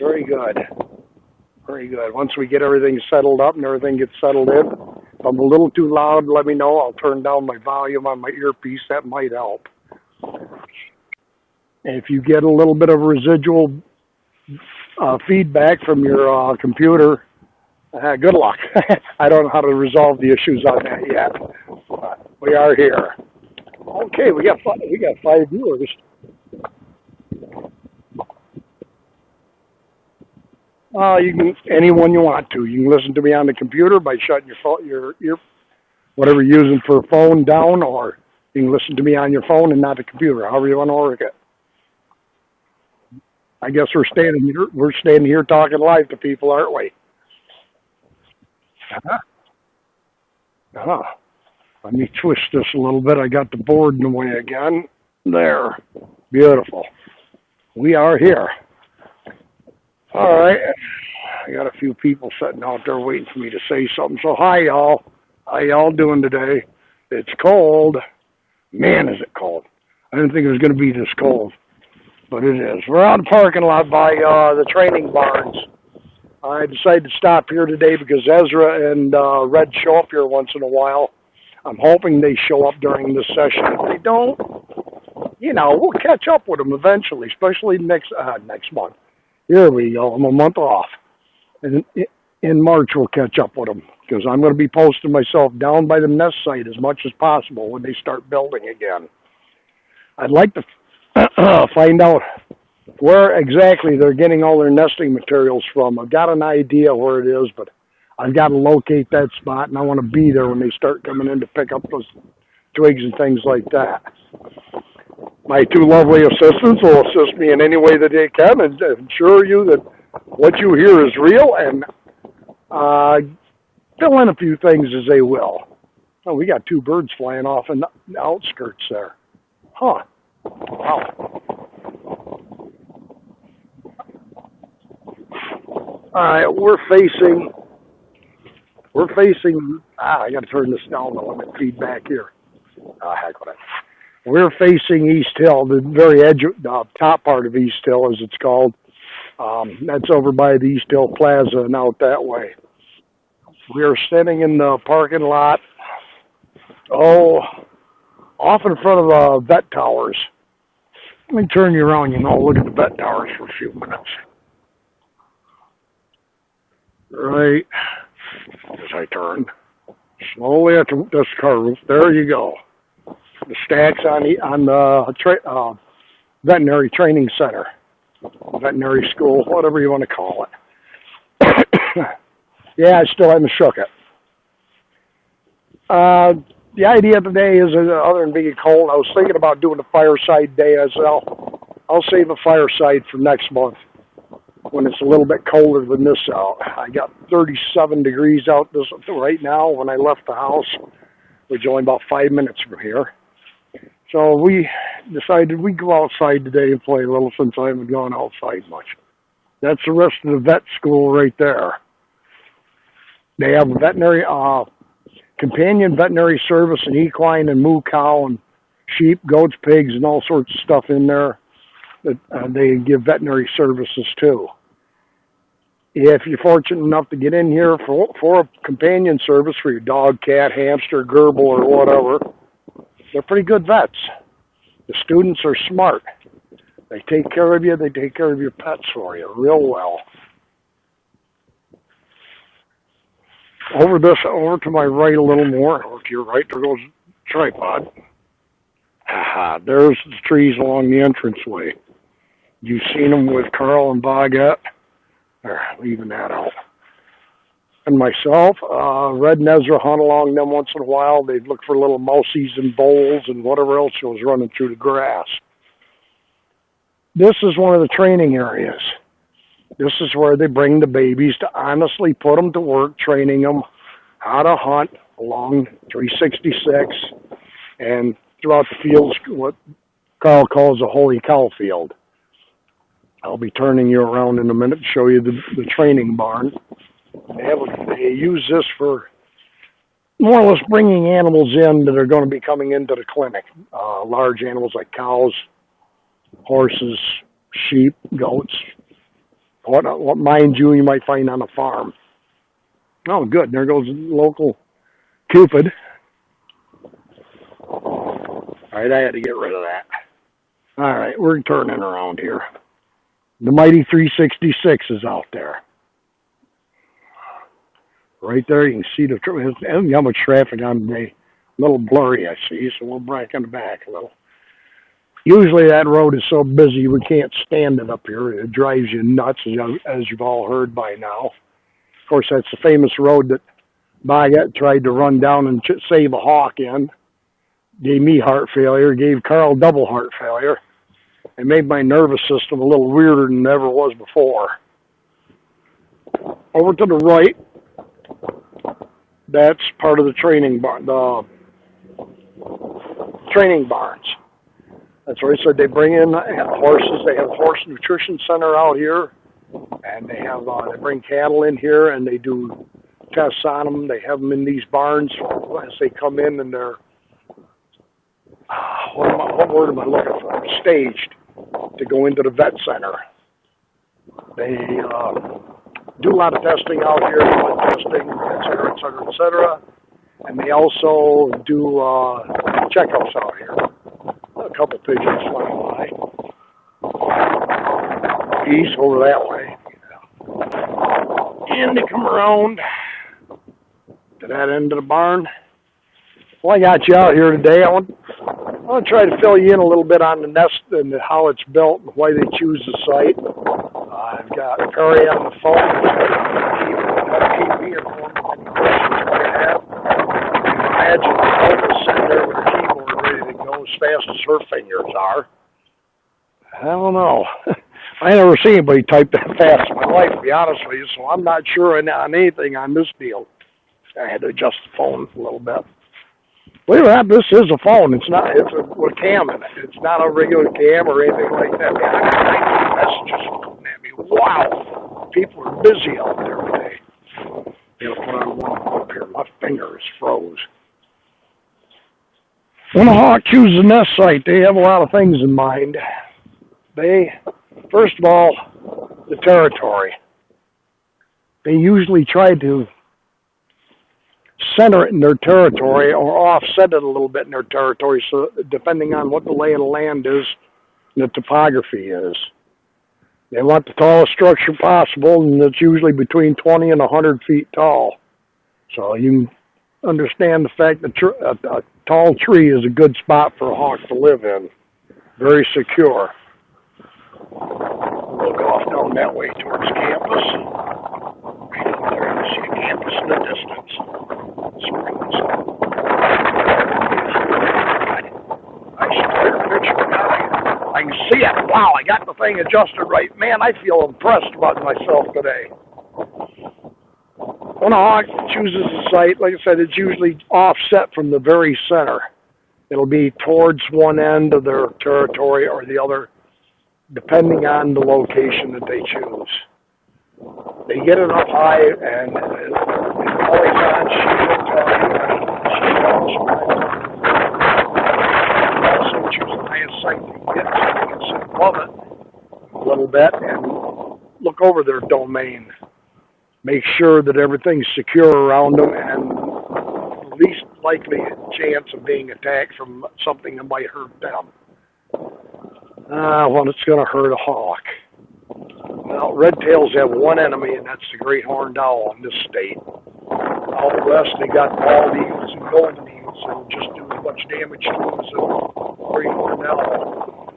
Very good. Very good. Once we get everything settled up and everything gets settled in, if I'm a little too loud, let me know. I'll turn down my volume on my earpiece. That might help. And if you get a little bit of residual feedback from your computer, good luck. I don't know how to resolve the issues on that yet. But we are here. Okay, we got 5 viewers. You can anyone you want to. You can listen to me on the computer by shutting your phone, your ear, whatever you're using for a phone down, or you can listen to me on your phone and not the computer. However you want to work it. I guess we're standing here talking live to people, aren't we? Uh-huh. Uh-huh. Let me twist this a little bit. I got the board in the way again. There. Beautiful. We are here. All right. I got a few people sitting out there waiting for me to say something. So hi, y'all. How y'all doing today? It's cold. Man, is it cold. I didn't think it was going to be this cold, but it is. We're out in the parking lot by the training barns. I decided to stop here today because Ezra and Red show up here once in a while. I'm hoping they show up during this session. If they don't, we'll catch up with them eventually, especially next month. Here we go. I'm a month off. And in March, we'll catch up with them because I'm going to be posting myself down by the nest site as much as possible when they start building again. I'd like to find out where exactly they're getting all their nesting materials from. I've got an idea where it is, but I've got to locate that spot, and I want to be there when they start coming in to pick up those twigs and things like that. My 2 lovely assistants will assist me in any way that they can and ensure you that what you hear is real and fill in a few things as they will. Oh, we got 2 birds flying off in the outskirts there. Huh. Wow. All right, we're facing, I got to turn this down to limit feedback here. Heck with it. We're facing East Hill, the very edge, top part of East Hill, as it's called. That's over by the East Hill Plaza and out that way. We are sitting in the parking lot, off in front of vet towers. Let me turn you around, look at the vet towers for a few minutes. Right, as I turn, slowly at this car roof, there you go. The stacks on the veterinary training center, veterinary school, whatever you want to call it. Yeah, I still haven't shook it. The idea today is, other than being cold, I was thinking about doing a fireside day as well. I'll save a fireside for next month when it's a little bit colder than this out. I got 37 degrees out right now when I left the house, which is only about 5 minutes from here. So we decided we'd go outside today and play a little since I haven't gone outside much. That's the rest of the vet school right there. They have a veterinary, companion veterinary service and equine and moo cow and sheep, goats, pigs, and all sorts of stuff in there. That they give veterinary services too. If you're fortunate enough to get in here for a companion service for your dog, cat, hamster, gerbil, or whatever, they're pretty good vets. The students are smart. They take care of you. They take care of your pets for you real well. Over to my right a little more. Over to your right, there goes the tripod. There's the trees along the entranceway. You've seen them with Carl and Boggett. There, leaving that out. And myself, Red and Ezra hunt along them once in a while. They'd look for little mousies and voles and whatever else was running through the grass. This is one of the training areas. This is where they bring the babies to honestly put them to work, training them how to hunt along 366 and throughout the fields, what Carl calls a holy cow field. I'll be turning you around in a minute to show you the training barn. They use this for more or less bringing animals in that are going to be coming into the clinic. Large animals like cows, horses, sheep, goats, what mind you might find on a farm. Oh, good. There goes the local Cupid. All right, I had to get rid of that. All right, we're turning around here. The mighty 366 is out there. Right there, you can see the how much traffic on today. A little blurry, I see, so we're breaking back a little. Usually that road is so busy we can't stand it up here. It drives you nuts, as you've all heard by now. Of course, that's the famous road that Baggett tried to run down and save a hawk in. Gave me heart failure, gave Carl double heart failure. It made my nervous system a little weirder than it ever was before. Over to the right, that's part of the training barn, the training barns. That's where I said they bring in horses. They have a horse nutrition center out here, and they bring cattle in here, and they do tests on them. They have them in these barns as they come in, and they're what word am I looking for? Staged to go into the vet center. They do a lot of testing out here, blood testing, et cetera, et cetera, et cetera. And they also do checkups out here. A couple pigeons flying by. Geese over that way. And they come around to that end of the barn. Well, I got you out here today. I want to try to fill you in a little bit on the nest and how it's built and why they choose the site. I've got Perry on the phone. Keep me informed of any questions you might have. Imagine Elvis sitting there with a keyboard ready to go as fast as her fingers are. I don't know. I never seen anybody type that fast in my life, to be honest with you, so I'm not sure on anything on this deal. I had to adjust the phone a little bit. Believe it or not, this is a phone. It's not. It's with a cam in it. It's not a regular cam or anything like that. Man, I got 19 messages coming at me. Wow, people are busy out there today. They'll put on one up here. My finger is froze. When a hawk chooses a nest site, they have a lot of things in mind. First of all, the territory. They usually try to center it in their territory or offset it a little bit in their territory, so depending on what the lay of the land is and the topography is. They want the tallest structure possible, and it's usually between 20 and 100 feet tall. So you understand the fact that a tall tree is a good spot for a hawk to live in. Very secure. We'll go off down that way towards campus. Right over there, you see a campus in the distance. I should take a picture now. I can see it. Wow, I got the thing adjusted right. Man, I feel impressed about myself today. When a hawk chooses a site, like I said, it's usually offset from the very center. It'll be towards one end of their territory or the other, depending on the location that they choose. They get it up high, and always on, also choose the highest site they can get, so they can sit above it a little bit and look over their domain. Make sure that everything's secure around them and the least likely chance of being attacked from something that might hurt them. Well, it's going to hurt a hawk. Well, red-tails have one enemy, and that's the great horned owl in this state. All the rest, they got bald eagles and golden eagles that'll just do as much damage to them as a great horned owl.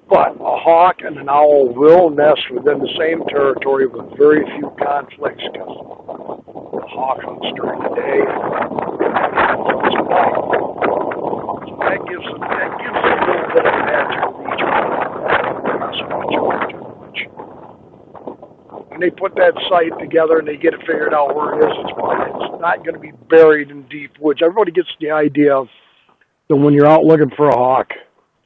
But a hawk and an owl will nest within the same territory with very few conflicts, because the hawk hunts during the day and hunts at night. So that gives them a little bit of an edge on each one. Not so much too much. When they put that site together and they get it figured out where it is, it's not going to be buried in deep woods. Everybody gets the idea that when you're out looking for a hawk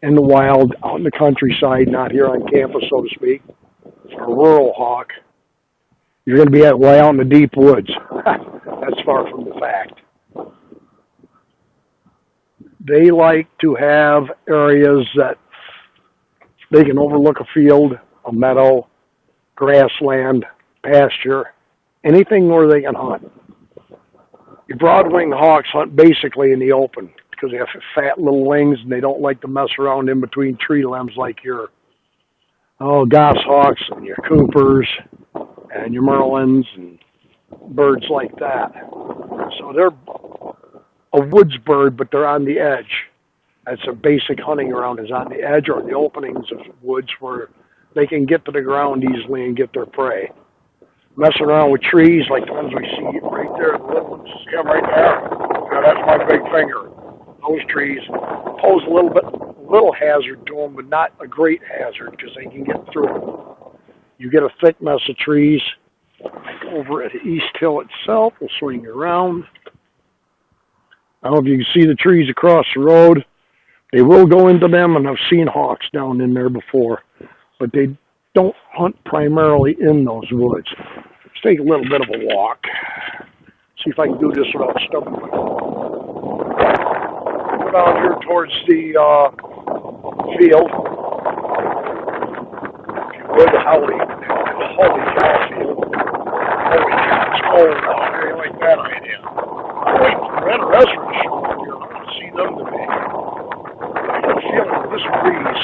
in the wild, out in the countryside, not here on campus, so to speak, a rural hawk, you're going to be way out in the deep woods. That's far from the fact. They like to have areas that they can overlook a field, a meadow, grassland, pasture, anything where they can hunt. Your broad-winged hawks hunt basically in the open because they have fat little wings and they don't like to mess around in between tree limbs like your goshawks and your coopers and your merlins and birds like that. So they're a woods bird, but they're on the edge. That's a basic hunting ground is on the edge or the openings of woods where they can get to the ground easily and get their prey. Messing around with trees like the ones we see right there, the little ones, see them right there? Yeah, that's my big finger. Those trees pose a little hazard to them, but not a great hazard because they can get through them. You get a thick mess of trees, like over at the East Hill itself. We'll swing around. I don't know if you can see the trees across the road. They will go into them, and I've seen hawks down in there before, but they don't hunt primarily in those woods. Let's take a little bit of a walk. See if I can do this without stumbling. Go down here towards the field. If you would, holy cow field. Holy cow, it's cold out here. You like that idea? Wait, we're at a restaurant show up here. I want to see them today. I got a feeling this breeze,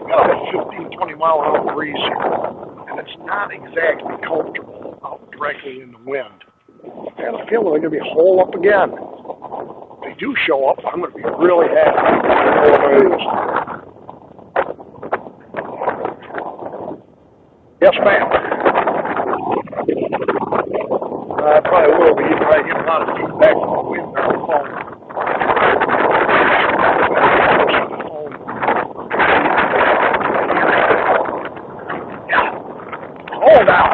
got a 15, 20 mile an hour breeze here, and it's not exactly comfortable out directly in the wind. I got a feeling they're going to be hole up again. If they do show up, I'm going to be really happy. Yes, ma'am. I probably will, but you probably get a lot of feedback from the wind there on the phone. Hold out.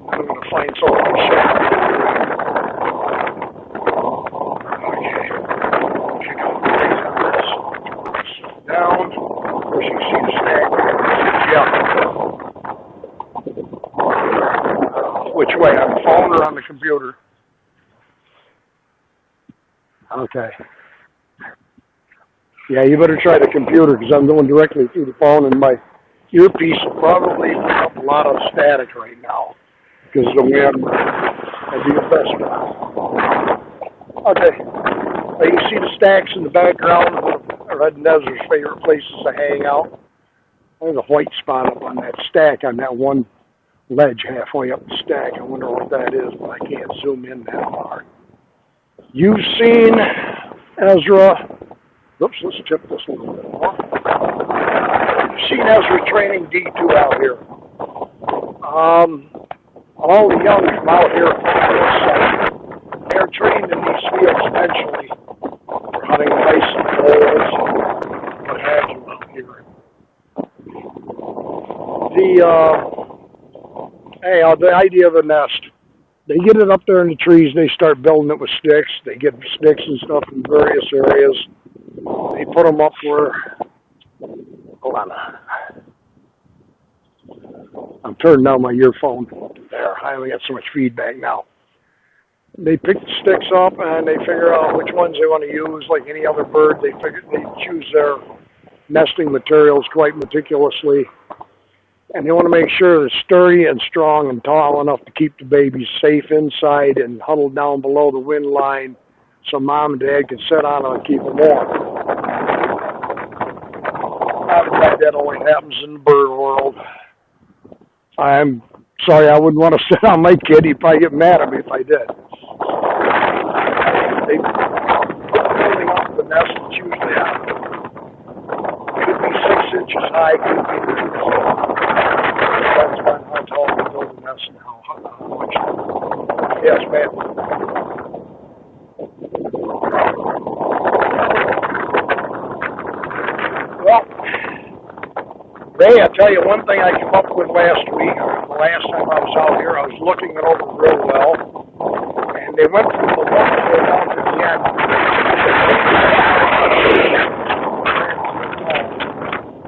I'm going to find something to share. Down. Of course, you can see the stack. Yeah. Which way? On the phone or on the computer? Okay. Yeah, you better try the computer because I'm going directly through the phone and my earpiece will probably pick up a lot of static right now because of the wind. That'd be the best one. Okay. You can see the stacks in the background. Red Nezer's favorite places to hang out. There's a white spot up on that stack on that one ledge halfway up the stack. I wonder what that is, but I can't zoom in that far. You've seen Ezra. Oops, let's tip this a little bit more. You've seen Ezra training D2 out here. All the young come out here from they're trained in these fields eventually for hunting mice and voles and what have you out here. The idea of the nest. They get it up there in the trees, they start building it with sticks. They get sticks and stuff from various areas. They put them up where, hold on. I'm turning down my earphone there. I only got so much feedback now. They pick the sticks up and they figure out which ones they want to use. Like any other bird, they choose their nesting materials quite meticulously. And they want to make sure they're sturdy and strong and tall enough to keep the babies safe inside and huddled down below the wind line so mom and dad can sit on them and keep them warm. That only happens in the bird world. I'm sorry, I wouldn't want to sit on my kid. He'd probably get mad at me if I did. They building up the nest that's usually out. Could be 6 inches high, could be 2 feet tall. Depends on how tall they build the nest and how much. Yes, ma'am. Well, Ray, I'll tell you one thing I came up with last week. The last time I was out here, I was looking it over real well. And they went from the one down to the end.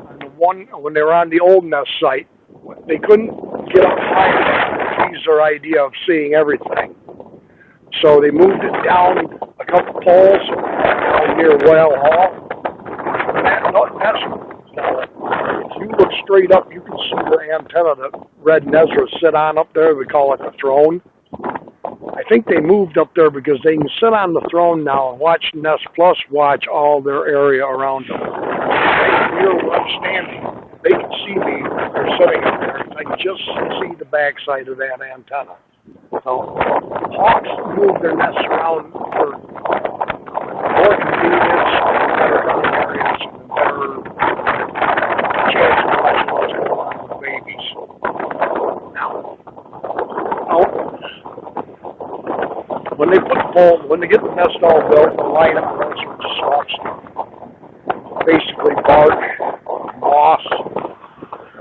And the one, when they were on the old nest site, they couldn't get up high enough lose their idea of seeing everything. So they moved it down a couple poles down near Whale Hall. If you look straight up, you can see the antenna that Red and Ezra sit on up there. We call it the throne. I think they moved up there because they can sit on the throne now and watch Nest Plus watch all their area around them. Here where I'm standing, they can see me. They're sitting up there. I can just see the backside of that antenna. So hawks move their nests around for more convenience, better hunting areas, and better chance to watch what's going on with the babies. Now, when they put the pole, when they get the nest all built, they line up all sorts of soft stuff. Basically bark, moss,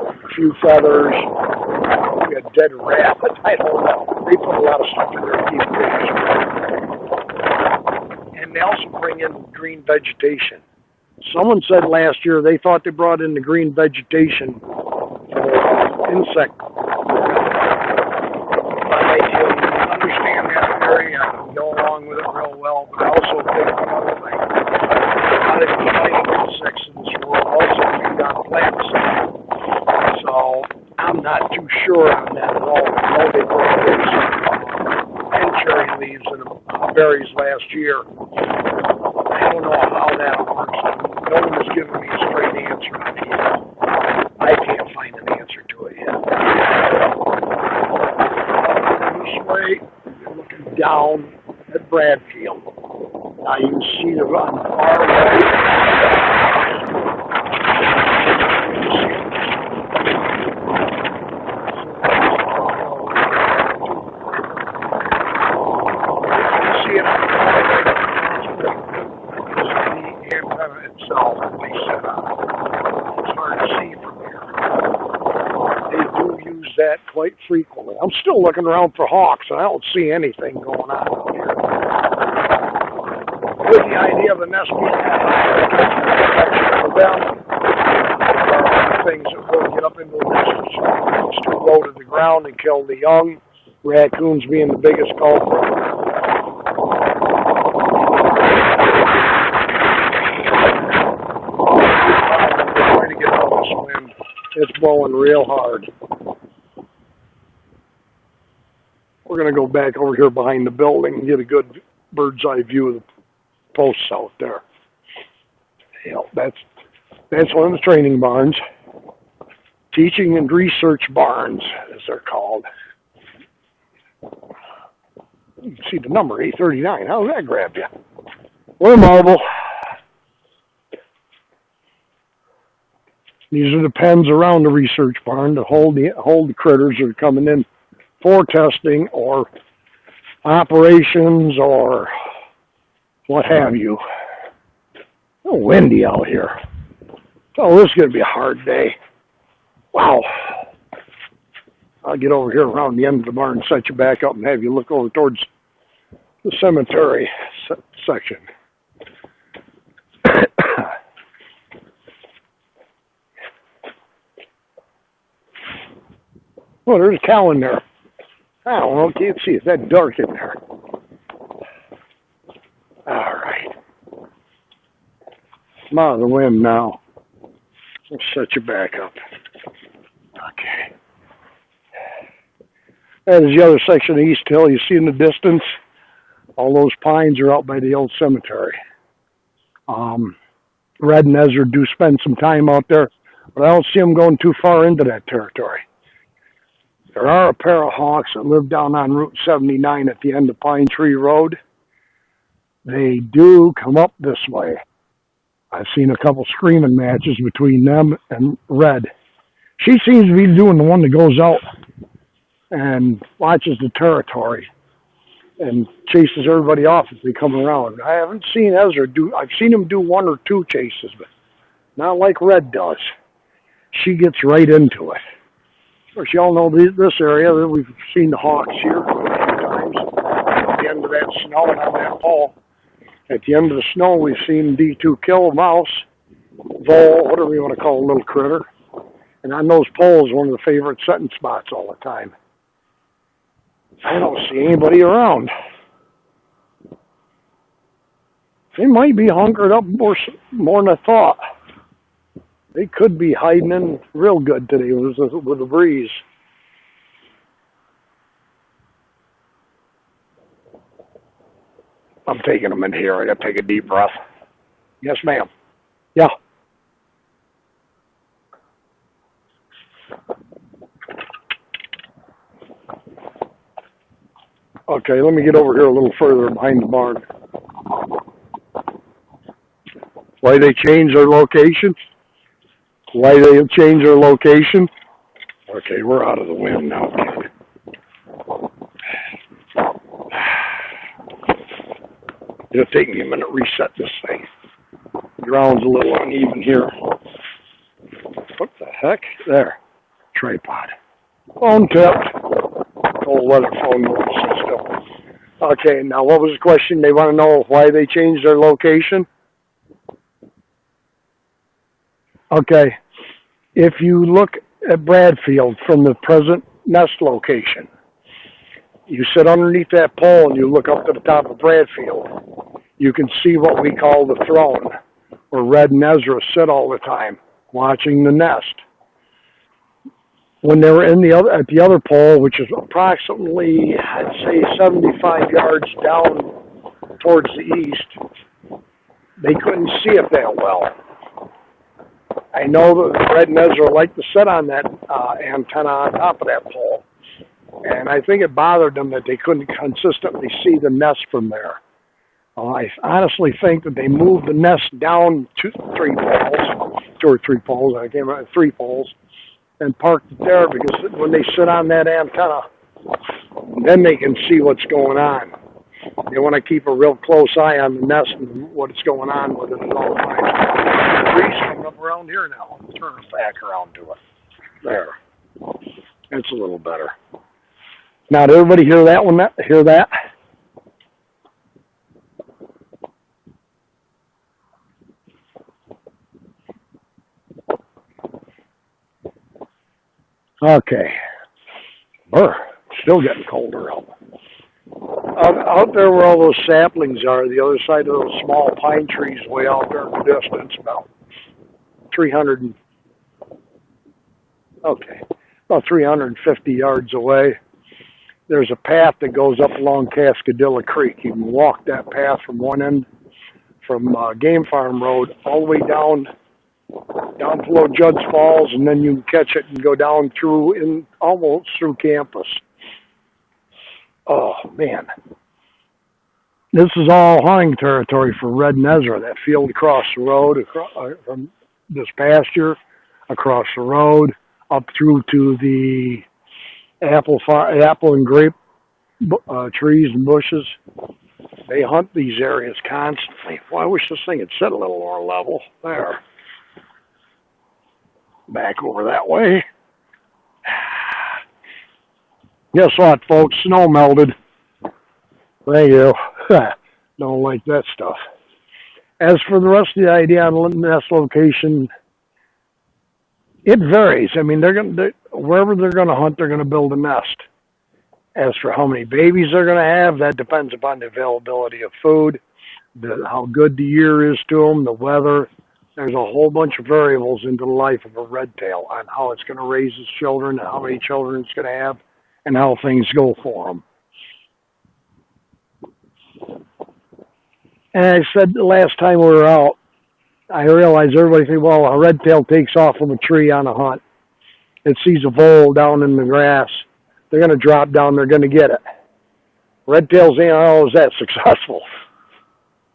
a few feathers, maybe a dead rabbit, I don't know. They put a lot of stuff in there to keep babies. And they also bring in green vegetation. Someone said last year they thought they brought in the green vegetation for insect. I can understand that area. I can go along with it real well, but I also think another thing. A lot of the fighting insects in this world also feed on plants. So I'm not too sure on that at all. I know they put and cherry leaves and berries last year. I don't know how that works. No one has given me a straight answer on it yet. I can't find an answer to it yet. This way, you're looking down at Bradfield. Now you can see the run far away. Itself, they set up. It's hard to see from here. They do use that quite frequently. I'm still looking around for hawks, and I don't see anything going on out here. With the idea of the nest being for them, there are things that will get up into the nest, it's too low to the ground and kill the young. Raccoons being the biggest culprit. It's blowing real hard. We're going to go back over here behind the building and get a good bird's eye view of the posts out there. You know, that's one of the training barns. Teaching and research barns, as they're called. You can see the number, 839. How did that grab you? We're marble. These are the pens around the research barn to hold the critters that are coming in for testing or operations or what have you. It's windy out here. Oh, this is going to be a hard day. Wow. I'll get over here around the end of the barn and set you back up and have you look over towards the cemetery section. Oh, there's a cow in there. I don't know, can't see it. It's that dark in there. All right. I'm out of the wind now. Let's set you back up. Okay. That is the other section of East Hill. You see in the distance, all those pines are out by the old cemetery. Red and Ezra do spend some time out there, but I don't see them going too far into that territory. There are a pair of hawks that live down on Route 79 at the end of Pine Tree Road. They do come up this way. I've seen a couple screaming matches between them and Red. She seems to be doing the one that goes out and watches the territory and chases everybody off as they come around. I haven't seen Ezra do, I've seen him do one or two chases, but not like Red does. She gets right into it. Of course, y'all know this area. We've seen the hawks here a few times. At the end of that snow and on that pole. At the end of the snow, we've seen D2 kill a mouse, vole, whatever you want to call a little critter. And on those poles, one of the favorite setting spots all the time. I don't see anybody around. They might be hunkered up more than I thought. They could be hiding in real good today with the breeze. I'm taking them in here. I got to take a deep breath. Yes, ma'am. Yeah. Okay, let me get over here a little further behind the barn. Why they change their location? Why they change their location? Okay, we're out of the wind now. It'll take me a minute to reset this thing. The ground's a little uneven here. What the heck? There. Tripod. Phone tipped. Cold weather phone still. Okay, now what was the question? They want to know why they changed their location? Okay. If you look at Bradfield from the present nest location, you sit underneath that pole and you look up to the top of Bradfield. You can see what we call the throne, where Red and Ezra sit all the time, watching the nest. When they were at the other pole, which is approximately, I'd say, 75 yards down towards the east, they couldn't see it that well. I know that Red and Ezra like to sit on that antenna on top of that pole, and I think it bothered them that they couldn't consistently see the nest from there. I honestly think that they moved the nest down 2 or 3 poles, I can't remember, 3 poles, and parked it there because when they sit on that antenna, then they can see what's going on. They want to keep a real close eye on the nest and what's going on with it at all times. The breeze coming up around here now. I'll turn it back around to it. There. It's a little better. Now, did everybody hear that one? Hear that? Okay. Still getting colder out. Out there where all those saplings are, the other side of those small pine trees way out there in the distance, about 350 yards away, there's a path that goes up along Cascadilla Creek. You can walk that path from one end, from Game Farm Road, all the way down below Judd's Falls, and then you can catch it and go down almost through campus. Oh, man. This is all hunting territory for Red and Ezra. That field across the road, from this pasture, across the road, up through to the apple and grape trees and bushes. They hunt these areas constantly. Well, I wish this thing had set a little more level. There. Back over that way. Guess what, folks? Snow melted. Thank you. Don't like that stuff. As for the rest of the idea on nest location, it varies. I mean, wherever they're going to hunt, they're going to build a nest. As for how many babies they're going to have, that depends upon the availability of food, how good the year is to them, the weather. There's a whole bunch of variables into the life of a red tail on how it's going to raise its children, and how many children it's going to have, and how things go for them. And I said the last time we were out, I realized everybody thinks, well, a red tail takes off from a tree on a hunt. It sees a vole down in the grass. They're going to drop down. They're going to get it. Red tails ain't always that successful.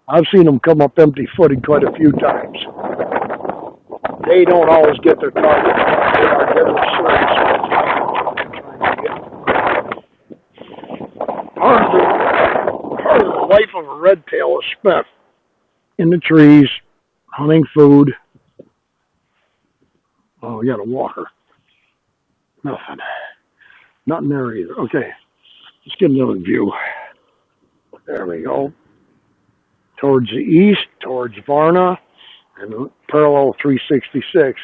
I've seen them come up empty-footed quite a few times. They don't always get their target. They are getting part of the life of a red tail is spent in the trees, hunting food. Oh, we got a walker. Nothing there either. Okay, let's get another view. There we go. Towards the east, towards Varna, and parallel 366.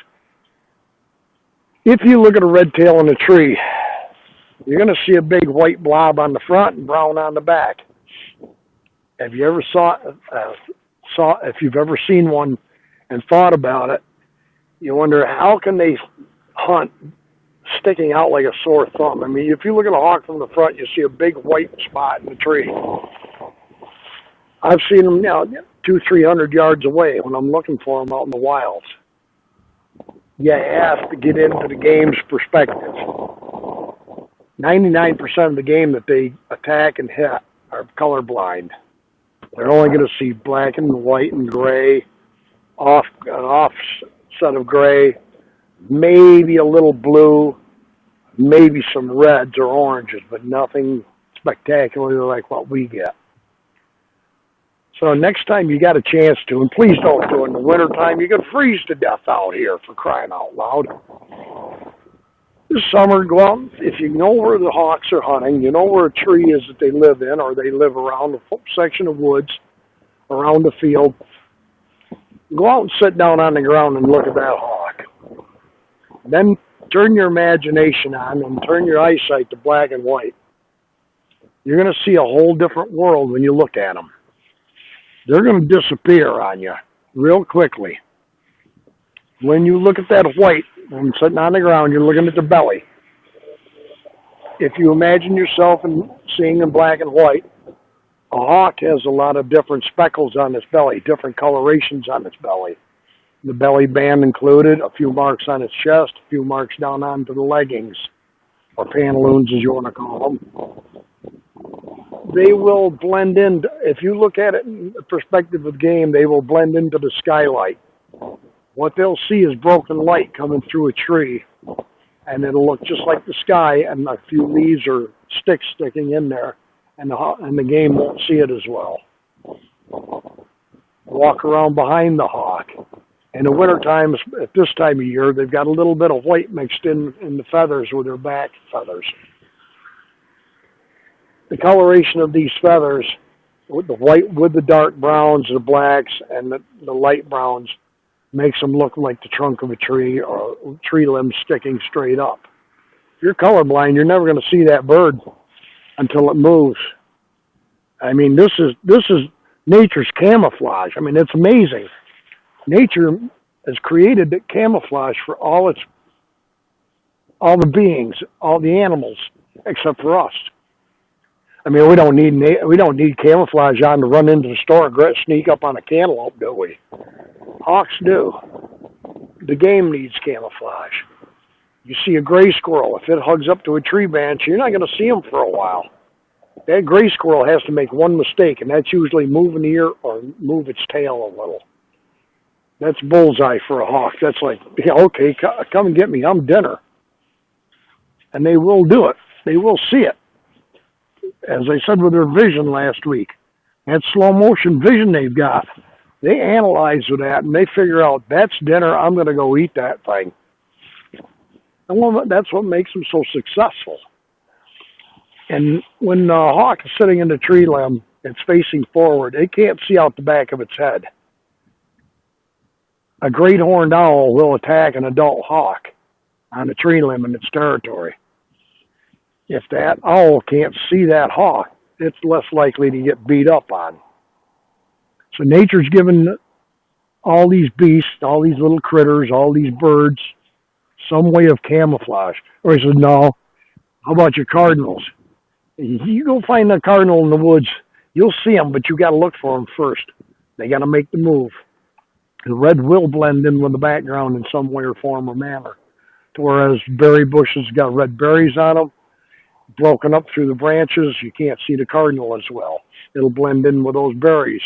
If you look at a red tail in a tree, you're going to see a big white blob on the front and brown on the back. Have you ever if you've ever seen one and thought about it, you wonder how can they hunt sticking out like a sore thumb? I mean, if you look at a hawk from the front, you see a big white spot in the tree. I've seen them now 200-300 yards away when I'm looking for them out in the wilds. You have to get into the game's perspective. 99% of the game that they attack and hit are colorblind. They're only going to see black and white and gray, an off set of gray, maybe a little blue, maybe some reds or oranges, but nothing spectacularly like what we get. So next time you got a chance to, and please don't do it in the wintertime, you can freeze to death out here, for crying out loud. This summer, go out, if you know where the hawks are hunting, you know where a tree is that they live in, or they live around a section of woods, around the field, go out and sit down on the ground and look at that hawk. Then turn your imagination on and turn your eyesight to black and white. You're going to see a whole different world when you look at them. They're going to disappear on you real quickly. When you look at that white, when sitting on the ground, you're looking at the belly. If you imagine yourself and seeing in black and white, a hawk has a lot of different speckles on its belly, different colorations on its belly. The belly band included, a few marks on its chest, a few marks down onto the leggings, or pantaloons as you want to call them. They will blend in. If you look at it in the perspective of the game, they will blend into the skylight. What they'll see is broken light coming through a tree, and it'll look just like the sky and a few leaves or sticks sticking in there, and the game won't see it as well. Walk around behind the hawk. In the wintertime, at this time of year, they've got a little bit of white mixed in the feathers with their back feathers. The coloration of these feathers, with the white with the dark browns, the blacks, and the light browns, makes them look like the trunk of a tree or a tree limb sticking straight up. If you're colorblind, you're never going to see that bird until it moves. I mean, this is nature's camouflage. I mean, it's amazing. Nature has created the camouflage for all the beings, all the animals, except for us. I mean, we don't need camouflage on to run into the store and sneak up on a cantaloupe, do we? Hawks do. The game needs camouflage. You see a gray squirrel, if it hugs up to a tree branch, you're not going to see him for a while. That gray squirrel has to make one mistake, and that's usually move an ear or move its tail a little. That's bullseye for a hawk. That's like, yeah, okay, come and get me. I'm dinner. And they will do it. They will see it. As I said with their vision last week, that slow motion vision they've got, they analyze with that and they figure out that's dinner. I'm going to go eat that thing. And that's what makes them so successful. And when a hawk is sitting in the tree limb, it's facing forward. It can't see out the back of its head. A great horned owl will attack an adult hawk on a tree limb in its territory. If that owl can't see that hawk, it's less likely to get beat up on. So nature's given all these beasts, all these little critters, all these birds, some way of camouflage. Or he says, no, how about your cardinals? You go find a cardinal in the woods, you'll see them, but you got to look for them first. They got to make the move. The red will blend in with the background in some way or form or manner. Whereas berry bushes got red berries on them, broken up through the branches, you can't see the cardinal as well. It'll blend in with those berries.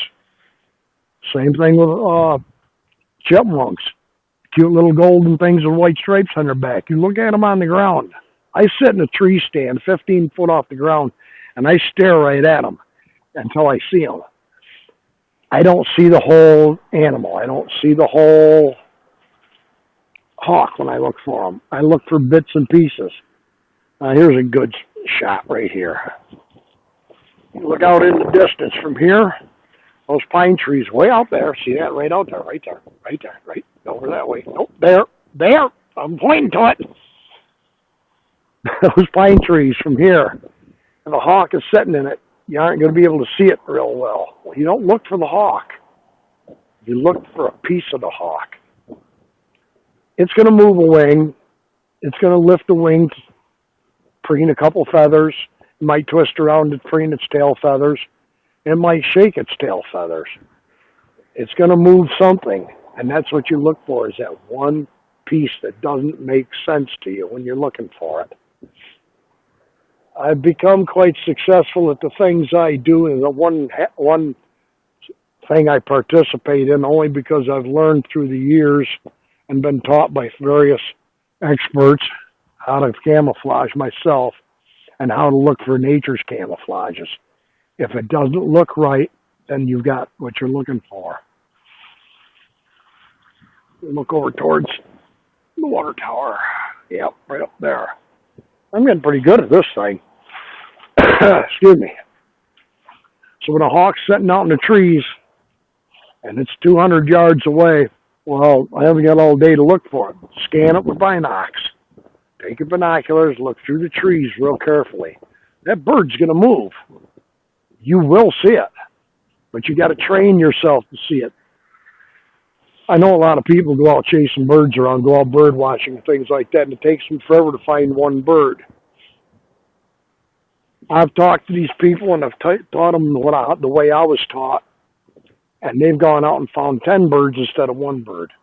Same thing with chipmunks. Cute little golden things with white stripes on their back. You look at them on the ground. I sit in a tree stand 15 foot off the ground, and I stare right at them until I see them. I don't see the whole animal. I don't see the whole hawk when I look for them. I look for bits and pieces. Here's a good shot right here. You look out in the distance from here, those pine trees way out there. See that? Right out there, right there, right there, right over that way. Nope, there. I'm pointing to it. those pine trees from here, and the hawk is sitting in it, you aren't going to be able to see it real well. Well, you don't look for the hawk. You look for a piece of the hawk. It's going to move a wing. It's going to lift the wings, preen a couple feathers. It might twist around to preen its tail feathers. It might shake its tail feathers. It's going to move something, and that's what you look for, is that one piece that doesn't make sense to you when you're looking for it. I've become quite successful at the things I do, and the one thing I participate in only because I've learned through the years and been taught by various experts how to camouflage myself and how to look for nature's camouflages. If it doesn't look right, then you've got what you're looking for. Look over towards the water tower. Yep, right up there. I'm getting pretty good at this thing. Excuse me. So when a hawk's sitting out in the trees and it's 200 yards away, well, I haven't got all day to look for it. Scan it with binocs. Take your binoculars, look through the trees real carefully. That bird's going to move. You will see it, but you got to train yourself to see it. I know a lot of people go out chasing birds around, go out bird watching and things like that, and it takes them forever to find one bird. I've talked to these people and I've taught them the way I was taught, and they've gone out and found 10 birds instead of one bird.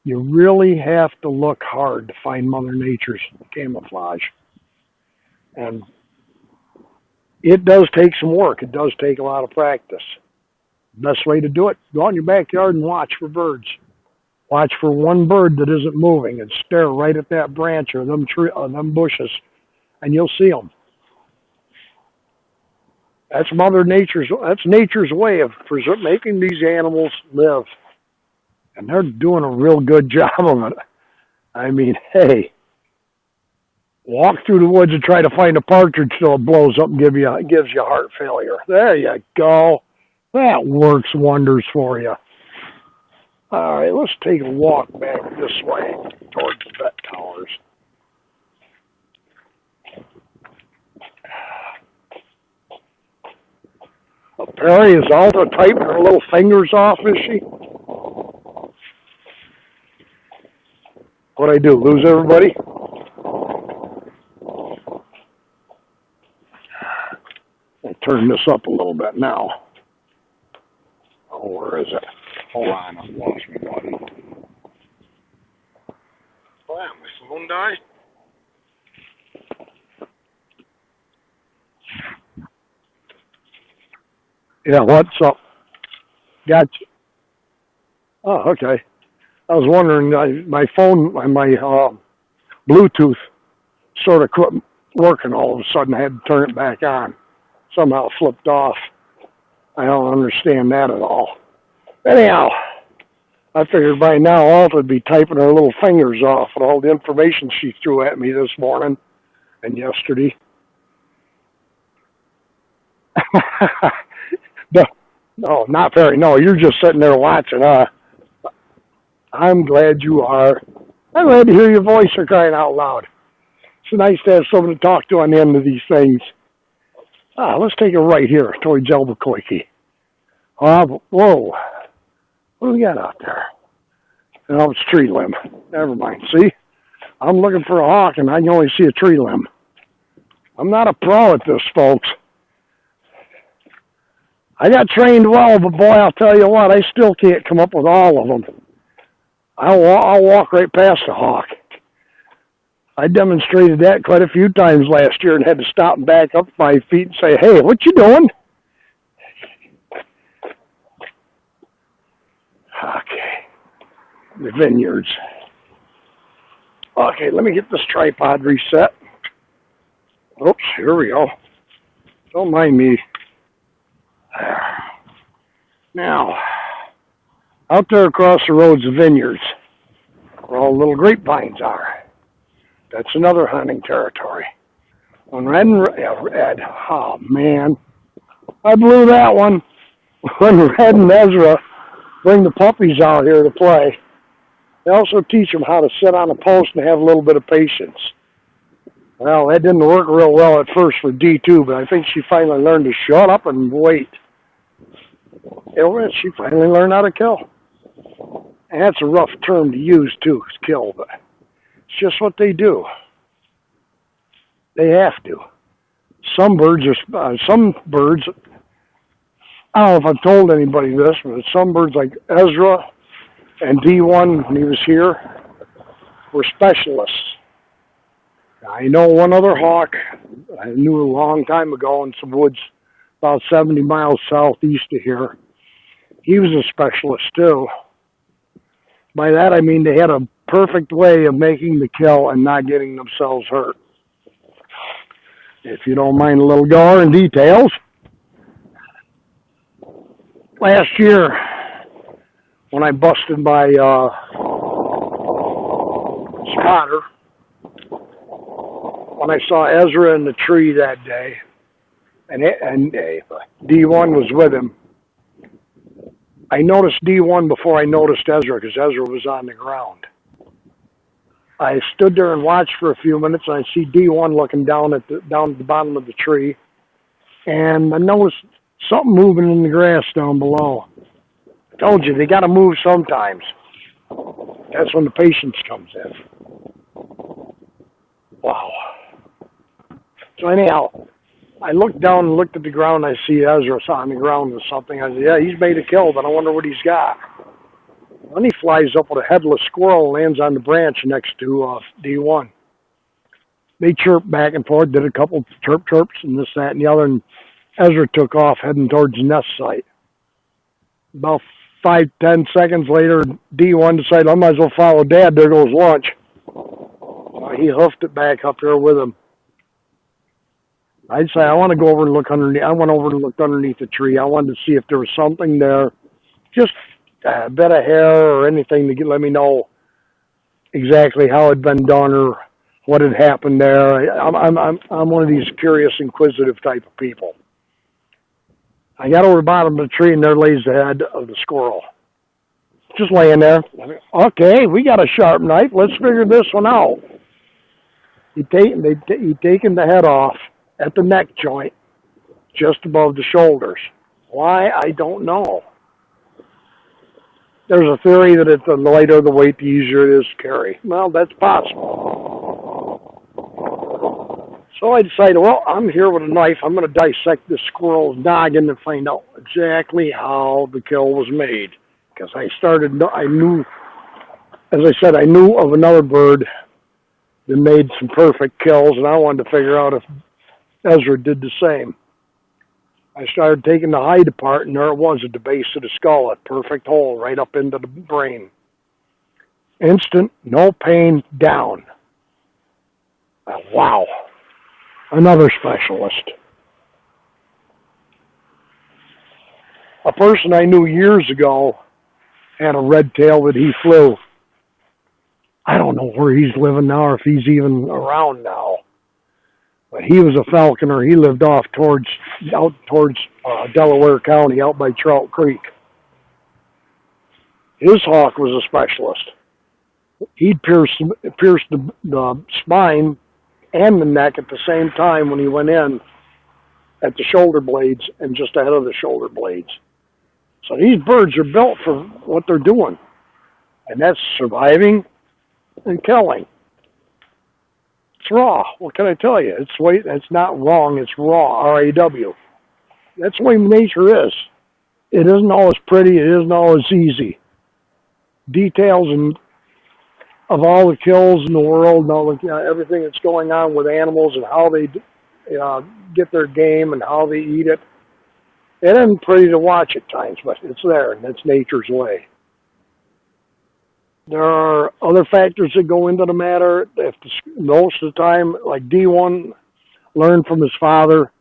You really have to look hard to find Mother Nature's camouflage. And it does take some work. It does take a lot of practice. Best way to do it, go out in your backyard and watch for birds. Watch for one bird that isn't moving and stare right at that branch or them bushes, and you'll see them. That's nature's way of making these animals live. And they're doing a real good job of it. I mean, hey, walk through the woods and try to find a partridge till it blows up and gives you heart failure. There you go. That works wonders for you. All right, let's take a walk back this way towards the vet towers. Perry, is Alta typing her little fingers off, is she? What'd I do, lose everybody? I'll turn this up a little bit now. Oh, where is it? Hold on, I've lost my button. Oh, yeah, my phone died? Yeah, what's up? Gotcha. Oh, okay. I was wondering, my phone, my Bluetooth sort of quit working all of a sudden. I had to turn it back on. Somehow flipped off. I don't understand that at all. Anyhow, I figured by now Alta would be typing her little fingers off with all the information she threw at me this morning and yesterday. No, not very. No, you're just sitting there watching, I'm glad you are. I'm glad to hear your voice for crying out loud. It's nice to have someone to talk to on the end of these things. Let's take a right here towards Albuquerque. Whoa. What do we got out there? Oh, it's tree limb. Never mind. See? I'm looking for a hawk and I can only see a tree limb. I'm not a pro at this, folks. I got trained well, but boy, I'll tell you what, I still can't come up with all of them. I'll walk right past a hawk. I demonstrated that quite a few times last year and had to stop and back up 5 feet and say, hey, what you doing? Okay. The vineyards. Okay, let me get this tripod reset. Oops, here we go. Don't mind me. There. Now, out there across the road's the vineyards, where all the little grapevines are. That's another hunting territory. When Red, oh man, I blew that one. When Red and Ezra bring the puppies out here to play, they also teach them how to sit on a post and have a little bit of patience. Well, that didn't work real well at first for D2, but I think she finally learned to shut up and wait. She finally learned how to kill. And that's a rough term to use, too, kill, but it's just what they do. They have to. Some birds I don't know if I've told anybody this, but some birds like Ezra and D1, when he was here, were specialists. I know one other hawk I knew a long time ago in some woods about 70 miles southeast of here. He was a specialist too. By that I mean they had a perfect way of making the kill and not getting themselves hurt. If you don't mind a little gore and details, last year when I busted my spotter, when I saw Ezra in the tree that day, and D1 was with him, I noticed D1 before I noticed Ezra because Ezra was on the ground. I stood there and watched for a few minutes, and I see D1 looking down at the bottom of the tree, and I noticed something moving in the grass down below. I told you, they got to move sometimes. That's when the patience comes in. Wow. So anyhow, I looked down and looked at the ground. I see Ezra on the ground with something. I said, yeah, he's made a kill, but I wonder what he's got. Then he flies up with a headless squirrel and lands on the branch next to D1. They chirped back and forth, did a couple chirps and this, that, and the other, and Ezra took off heading towards the nest site. About 5-10 seconds later, D1 decided, I might as well follow Dad. There goes lunch. So he hoofed it back up there with him. I'd say I want to go over and look underneath. I went over and looked underneath the tree. I wanted to see if there was something there, just a bit of hair or anything to let me know exactly how it had been done or what had happened there. I'm one of these curious, inquisitive type of people. I got over the bottom of the tree, and there lays the head of the squirrel, just laying there. Okay, we got a sharp knife. Let's figure this one out. He'd taken the head off at the neck joint, just above the shoulders. Why? I don't know. There's a theory that it's the lighter the weight, the easier it is to carry. Well, that's possible. So I decided, well, I'm here with a knife. I'm going to dissect this squirrel's noggin and find out exactly how the kill was made. Because I knew of another bird that made some perfect kills, and I wanted to figure out if Ezra did the same. I started taking the hide apart, and there it was at the base of the skull, a perfect hole right up into the brain. Instant, no pain, down. Wow. Another specialist. A person I knew years ago had a red tail that he flew. I don't know where he's living now or if he's even around now. But he was a falconer. He lived out towards Delaware County, out by Trout Creek. His hawk was a specialist. He'd pierce the spine and the neck at the same time when he went in at the shoulder blades and just ahead of the shoulder blades. So these birds are built for what they're doing, and that's surviving and killing. It's raw. What can I tell you? It's not wrong. It's raw. R-A-W. That's the way nature is. It isn't always pretty. It isn't always easy. Details of all the kills in the world, and all everything that's going on with animals and how they get their game and how they eat it. It isn't pretty to watch at times, but it's there, and that's nature's way. There are other factors that go into the matter. Most of the time, like D1 learned from his father,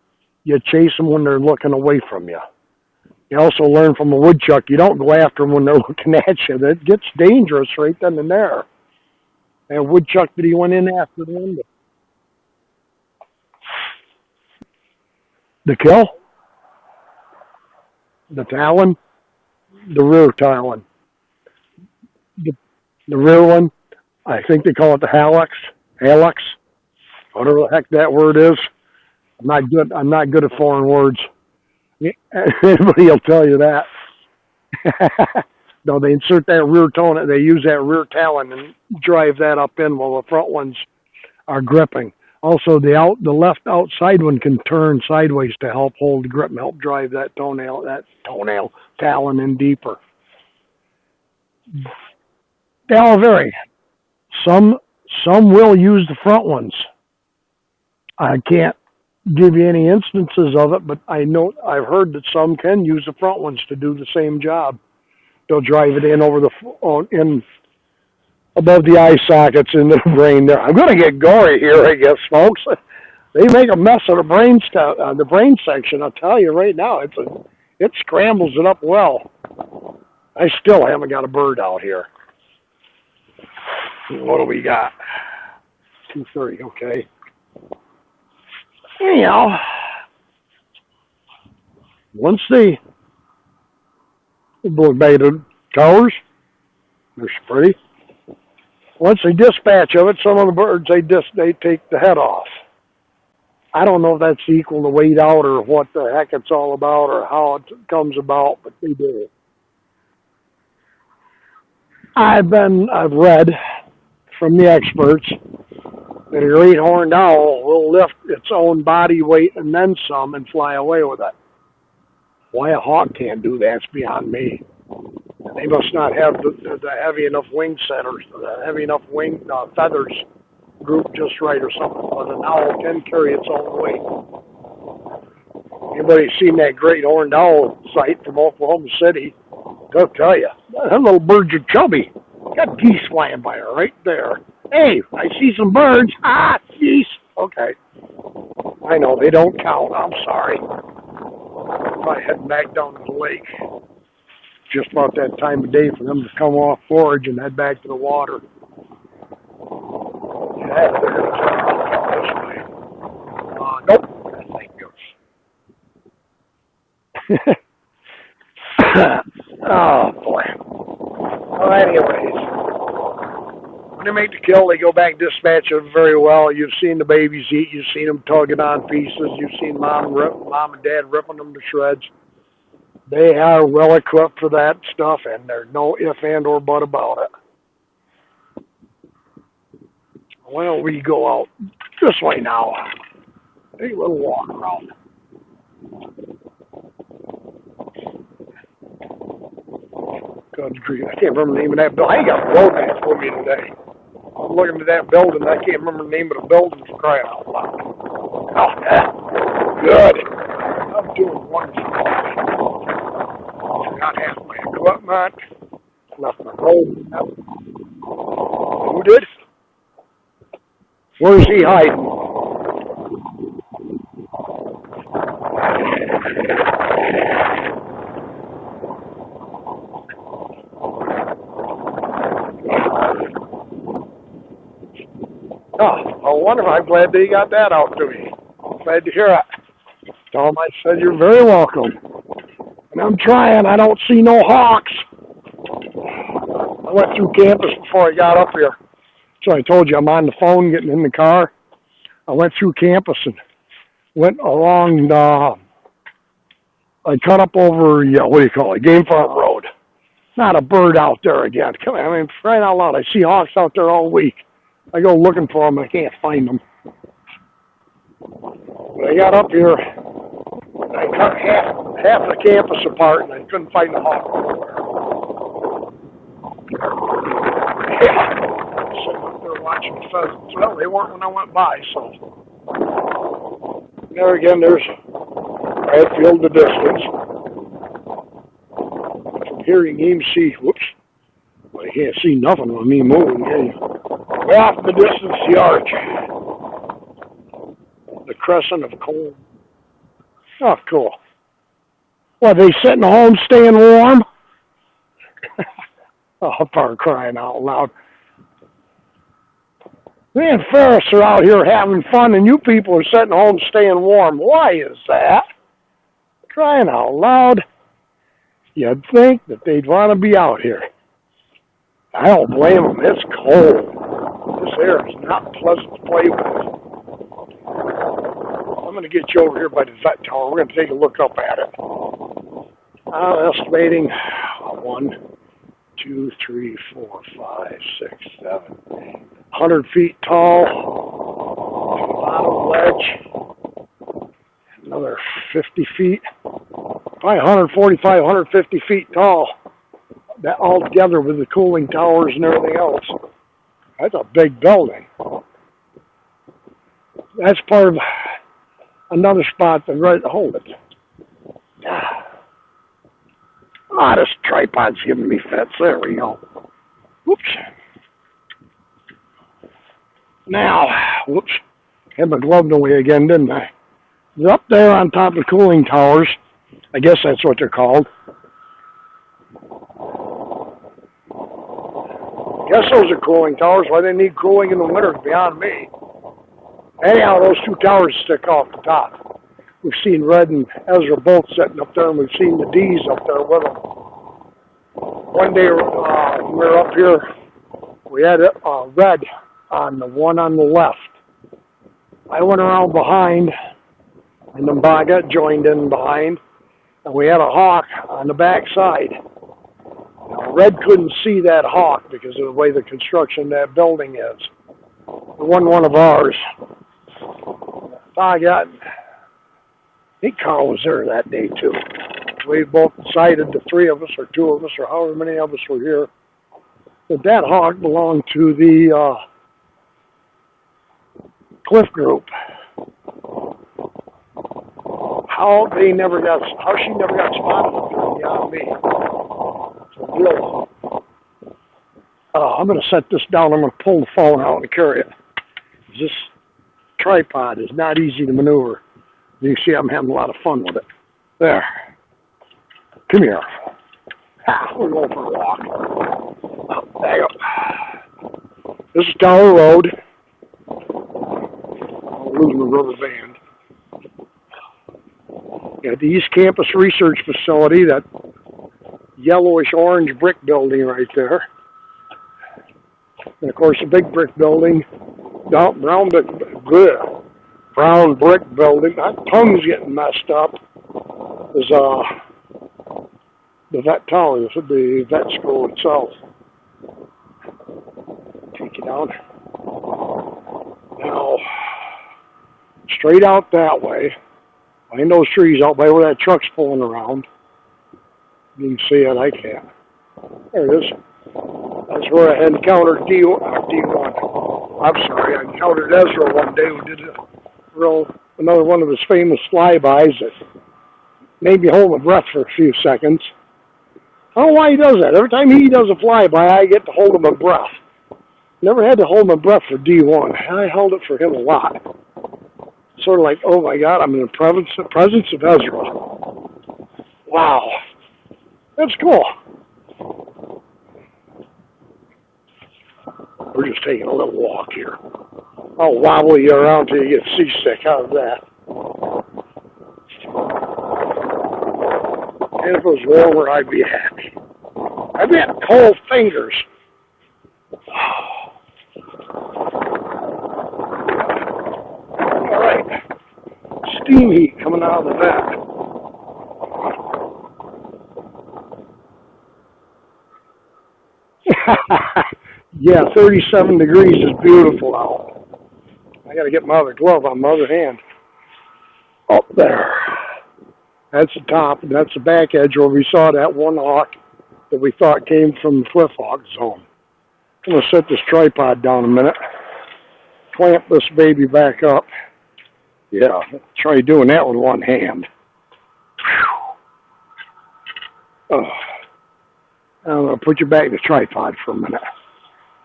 you chase them when they're looking away from you. You also learn from a woodchuck, you don't go after them when they're looking at you. That gets dangerous right then and there. And a woodchuck that he went in after the window. The kill? The talon? The rear talon. The rear one, I think they call it the hallux. whatever the heck that word is. I'm not good at foreign words. Anybody will tell you that. No, they insert that rear tone. They use that rear talon and drive that up in while the front ones are gripping. Also, the left outside one can turn sideways to help hold the grip and help drive that talon in deeper. They'll vary. Some will use the front ones. I can't give you any instances of it, but I've heard that some can use the front ones to do the same job. They'll drive it in in above the eye sockets into the brain there. I'm going to get gory here, I guess, folks. They make a mess of the brain section. I'll tell you right now, it scrambles it up well. I still haven't got a bird out here. What do we got? 2:30. Okay. Anyhow, once they go back to towers, they're pretty. Once they dispatch of it, some of the birds they take the head off. I don't know if that's equal to weight out or what the heck it's all about or how it comes about, but they do. I've read from the experts that a great horned owl will lift its own body weight and then some and fly away with it. Why a hawk can't do that's beyond me. They must not have the heavy enough wing centers, the heavy enough wing feathers grouped just right or something. But an owl can carry its own weight. Anybody seen that great horned owl sight from Oklahoma City? They'll tell you, that little birds are chubby. Got geese flying by her right there. Hey, I see some birds. Ah, geese. Okay. I know, they don't count. I'm sorry. I'm heading back down to the lake. Just about that time of day for them to come off forage and head back to the water. Yeah, they're going to come this way. Nope. Thank you. Oh, boy. Well, anyways, when they make the kill, they go back and dispatch it very well. You've seen the babies eat. You've seen them tugging on pieces. You've seen mom and dad ripping them to shreds. They are well equipped for that stuff, and there's no if and or but about it. Why don't we go out this way now? Take a little walk around. God's grief. I can't remember the name of that building. I ain't got a road map for me today. I'm looking at that building. I can't remember the name of the building for crying out loud. Oh, yeah. Good. I'm doing wonderful. Got half my equipment. Left my road map. Who did? Where's he hiding? Oh, I wonder. I'm glad that he got that out to me. Glad to hear it. Tell him I said you're very welcome. And I'm trying. I don't see no hawks. I went through campus before I got up here. So I told you I'm on the phone getting in the car. I went through campus and went along I cut up over, Game Farm Road. Not a bird out there again. Come on, I mean, crying out loud. I see hawks out there all week. I go looking for them, I can't find them. When I got up here, I cut half the campus apart, and I couldn't find the hawk nowhere. Yeah, sitting up there watching the pheasants. Well, they weren't when I went by, so. There again, there's right field the distance. From here you can even see, whoops, well, you can't see nothing with me moving, can you? Way off in the distance, the arch. The crescent of cold. Oh, cool. What, they sitting home staying warm? Oh, for crying out loud. Me and Ferris are out here having fun, and you people are sitting home staying warm. Why is that? Crying out loud. You'd think that they'd want to be out here. I don't blame them. It's cold. This air is not pleasant to play with. going to get you over here by the vet tower. We're going to take a look up at it. Estimating 1, 2, 3, 4, 5, 6, 7, 100 feet tall. Bottom ledge. Another 50 feet. Probably 145, 150 feet tall. That all together with the cooling towers and everything else. That's a big building. That's part of another spot that's right to hold it. This tripod's giving me fits. There we go. Whoops. Now, whoops. Had my glove away again, didn't I? It's up there on top of the cooling towers. I guess that's what they're called. Guess those are cooling towers. Why they need cooling in the winter is beyond me. Anyhow, those two towers stick off the top. We've seen Red and Ezra both sitting up there, and we've seen the D's up there with them. One day we were up here, we had Red on the one on the left. I went around behind, and then I got joined in behind, and we had a hawk on the back side. Now, Red couldn't see that hawk because of the way the construction of that building is. It wasn't one of ours. I think Carl was there that day too. We both decided, the three of us or two of us or however many of us were here, that hawk belonged to the Cliff Group. How she never got spotted up there beyond me. So really, I'm going to set this down. I'm going to pull the phone out and carry it. This tripod is not easy to maneuver. You can see I'm having a lot of fun with it. There. Come here. We're going for a walk. There you go. This is Tower Road. I'm losing the rubber band. At the East Campus Research Facility, that yellowish-orange brick building right there. And, of course, a big brick building, brown brick building. My tongue's getting messed up. Is the vet tower. This would be the vet school itself. Take it down. Now, straight out that way. Behind those trees out by where that truck's pulling around. You can see it, I can't. There it is. That's where I had encountered D1. I'm sorry, I encountered Ezra one day who did another one of his famous flybys that made me hold my breath for a few seconds. I don't know why he does that. Every time he does a flyby, I get to hold my breath. Never had to hold my breath for D1. I held it for him a lot. Sort of like, oh my God, I'm in the presence of Ezra. Wow. That's cool. We're just taking a little walk here. I'll wobble you around till you get seasick. How's that? And if it was warmer, I'd be happy. I've got cold fingers. All right. Steam heat coming out of the vent. Yeah, 37 degrees is beautiful out. I got to get my other glove on my other hand. Up there. That's the top, and that's the back edge where we saw that one hawk that we thought came from the Cliff Hawk zone. I'm going to set this tripod down a minute. Clamp this baby back up. Yeah, try doing that with one hand. Oh. I'm going to put you back in the tripod for a minute.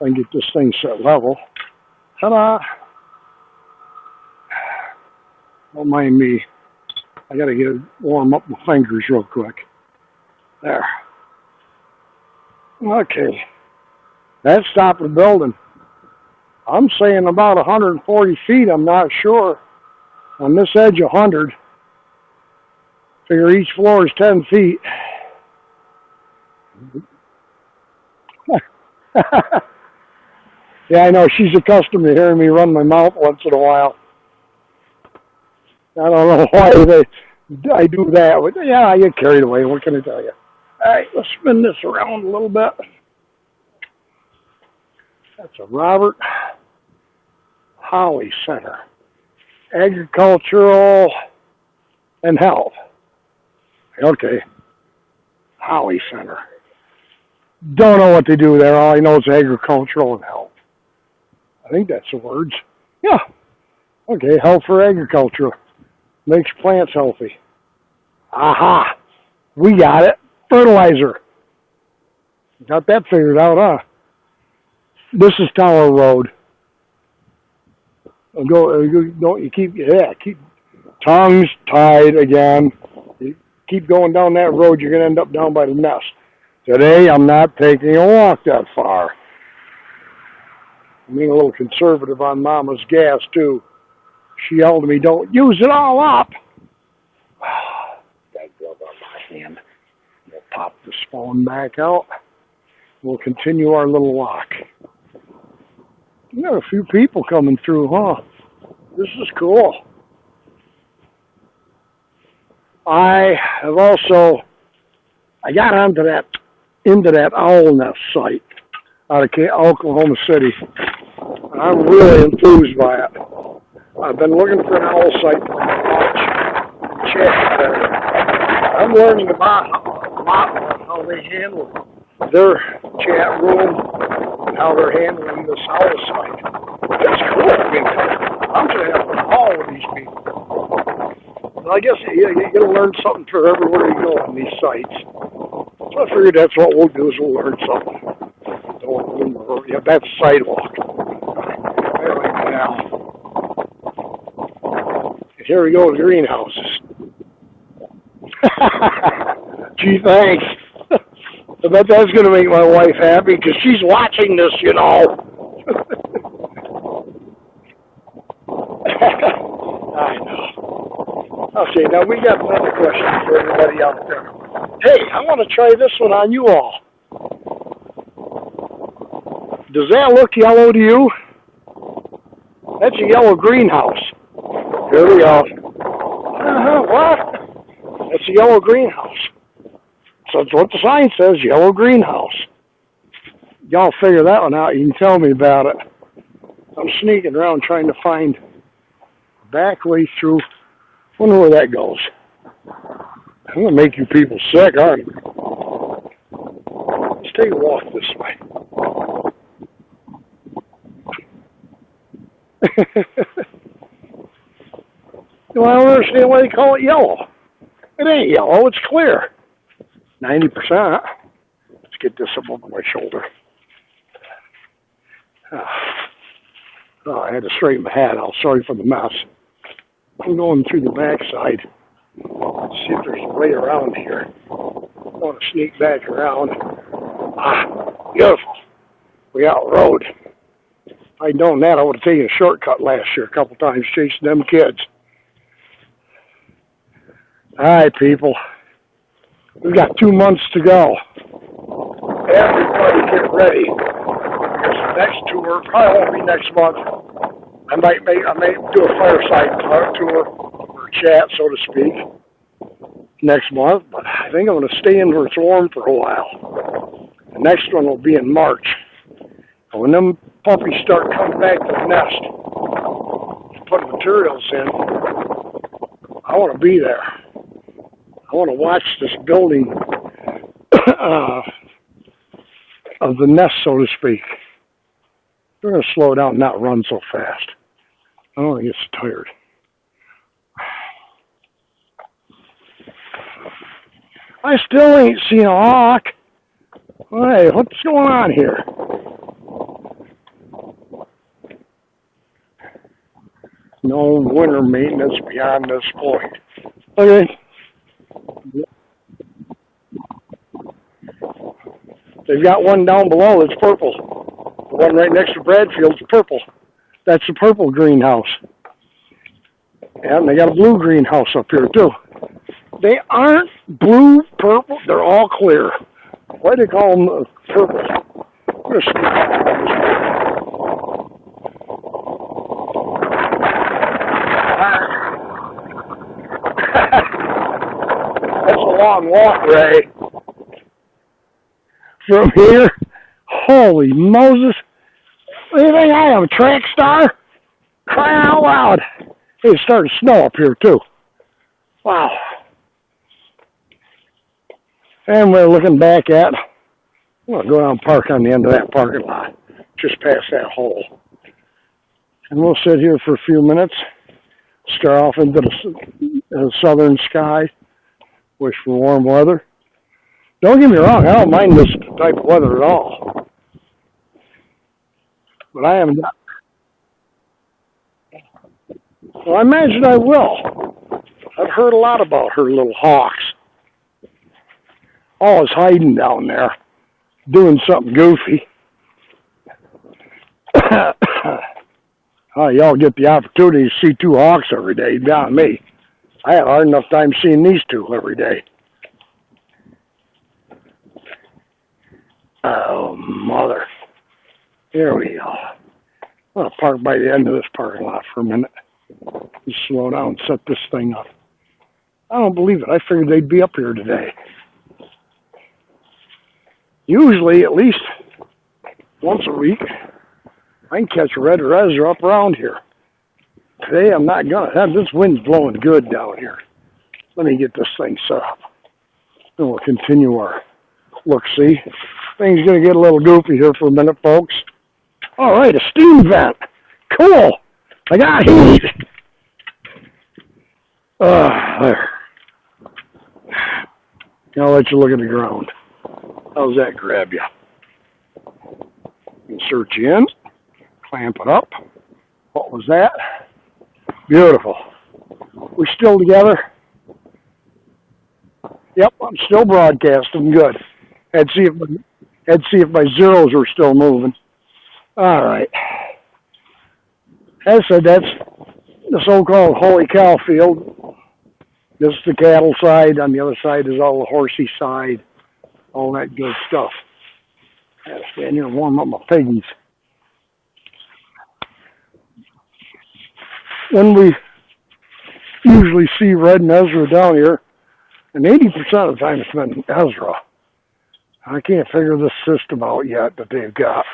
I can get this thing set level. Ta-da! Don't mind me. I got to warm up my fingers real quick. There. Okay. That's top of the building. I'm saying about 140 feet. I'm not sure. On this edge, 100. Figure each floor is 10 feet. Yeah, I know. She's accustomed to hearing me run my mouth once in a while. I don't know why I do that. But yeah, I get carried away. What can I tell you? All right, let's spin this around a little bit. That's a Robert Holly Center. Agricultural and Health. Okay. Holly Center. Don't know what they do there. All I know is agricultural and health. I think that's the words. Yeah. Okay, health for agriculture. Makes plants healthy. Aha. We got it. Fertilizer. Got that figured out, huh? This is Tower Road. Keep tongues tied again. You keep going down that road, you're going to end up down by the nest. Today, I'm not taking a walk that far. I'm being a little conservative on Mama's gas, too. She yelled at me, don't use it all up. That glove on my hand. We'll pop this phone back out. We'll continue our little walk. We got a few people coming through, huh? This is cool. I got into that owl nest site out of Oklahoma City. I'm really enthused by it. I've been looking for an owl site for my watch chat. I'm learning a lot about how they handle their chat room and how they're handling this owl site. It's cool. I mean, I'm going to have to call with these people. Well, I guess you got to learn something for everywhere you go on these sites. So I figured that's what we'll do is we'll learn something. Yeah, that's sidewalk. Anyway, now. Here we go, the greenhouses. Gee, thanks. I bet that's going to make my wife happy because she's watching this, you know. I know. Okay, now we got another question for everybody out there. Hey, I want to try this one on you all. Does that look yellow to you? That's a yellow greenhouse. Here we go. What? That's a yellow greenhouse. So that's what the sign says, yellow greenhouse. Y'all figure that one out. You can tell me about it. I'm sneaking around trying to find back way through. Wonder where that goes. I'm going to make you people sick, aren't I? Let's take a walk this way. Well, I don't understand why they call it yellow. It ain't yellow, it's clear. 90%. Let's get this up over my shoulder. Oh, I had to straighten my hat out. Sorry for the mess. I'm going through the backside. Let's see if there's a way around here. I want to sneak back around. Ah, beautiful. We got a road. If I'd known that, I would have taken a shortcut last year a couple times chasing them kids. All right, people. We've got 2 months to go. Everybody get ready. Because the next tour probably won't be next month. I may do a fireside tour or chat, so to speak, next month. But I think I'm going to stay in where it's warm for a while. The next one will be in March. And when them puppies start coming back to the nest to put materials in, I want to be there. I want to watch this building of the nest, so to speak. We're going to slow down, not run so fast. I don't want to get tired. I still ain't seen a hawk. Hey, what's going on here? No winter maintenance beyond this point. Okay. They've got one down below that's purple. The one right next to Bradfield's purple. That's the purple greenhouse. And they got a blue greenhouse up here too. They aren't blue, purple, they're all clear. Why do they call them purple? long walk, Ray. From here, holy Moses. What do you think I am, a track star? Crying out loud. It started to snow up here, too. Wow. And we're looking back at, we'll go down and park on the end of that parking lot, just past that hole. And we'll sit here for a few minutes, stare off into the southern sky, wish for warm weather. Don't get me wrong, I don't mind this type of weather at all. But I haven't. Well, I imagine I will. I've heard a lot about her little hawks. Always hiding down there, doing something goofy. Y'all get the opportunity to see two hawks every day, not me. I have hard enough time seeing these two every day. Oh, mother. Here we go. I'm going to park by the end of this parking lot for a minute. Just slow down and set this thing up. I don't believe it. I figured they'd be up here today. Usually, at least once a week, I can catch a red or Ezra up around here. Today, I'm not going to. This wind's blowing good down here. Let me get this thing set up. And we'll continue our look-see. Things going to get a little goofy here for a minute, folks. All right, a steam vent. Cool. I got heat. There. Now I'll let you look at the ground. How's that grab you? Insert you in. Clamp it up. What was that? Beautiful. We still together? Yep, I'm still broadcasting. Good. Had to see if my zeros were still moving. All right. As I said, that's the so-called Holy Cow field. This is the cattle side. On the other side is all the horsey side. All that good stuff. I gotta stand here and warm up my piggies. When we usually see Red and Ezra down here, and 80% of the time it's been Ezra. I can't figure this system out yet that they've got.